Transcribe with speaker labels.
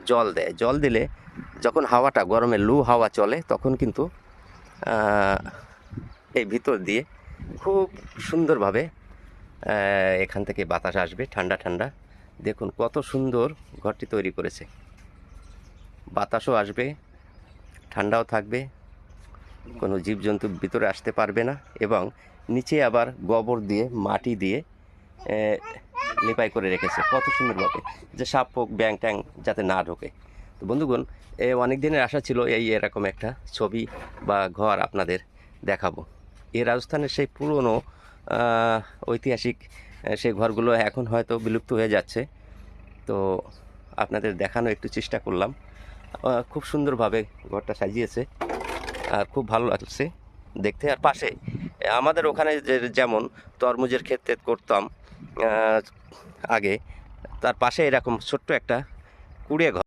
Speaker 1: জল দেয়। জল দিলে যখন হাওয়াটা গরমে লু হাওয়া চলে তখন কিন্তু এই ভিতর দিয়ে খুব সুন্দরভাবে এখান থেকে বাতাস আসবে ঠান্ডা ঠান্ডা। দেখুন কত সুন্দর ঘরটি তৈরি করেছে। বাতাসও আসবে, ঠান্ডাও থাকবে, কোনো জীবজন্তু ভিতরে আসতে পারবে না, এবং নিচে আবার গোবর দিয়ে মাটি দিয়ে লিপাই করে রেখেছে কত সুন্দরভাবে, যে সাপ হোক ব্যাং ট্যাং যাতে না ঢোকে। তো বন্ধুগণ, অনেক দিনের আশা ছিল এরকম একটা ছবি বা ঘর আপনাদের দেখাবো। এই রাজস্থানের সেই পুরনো ঐতিহাসিক সেই ঘরগুলো এখন হয়তো বিলুপ্ত হয়ে যাচ্ছে, তো আপনাদের দেখানো একটু চেষ্টা করলাম। খুব সুন্দরভাবে ঘরটা সাজিয়েছে আর খুব ভালো লাগছে দেখতে। আর পাশে আমাদের ওখানে যেমন তরমুজের ক্ষেত করতাম আগে, তার পাশে এরকম ছোট্ট একটা কুড়ে ঘর।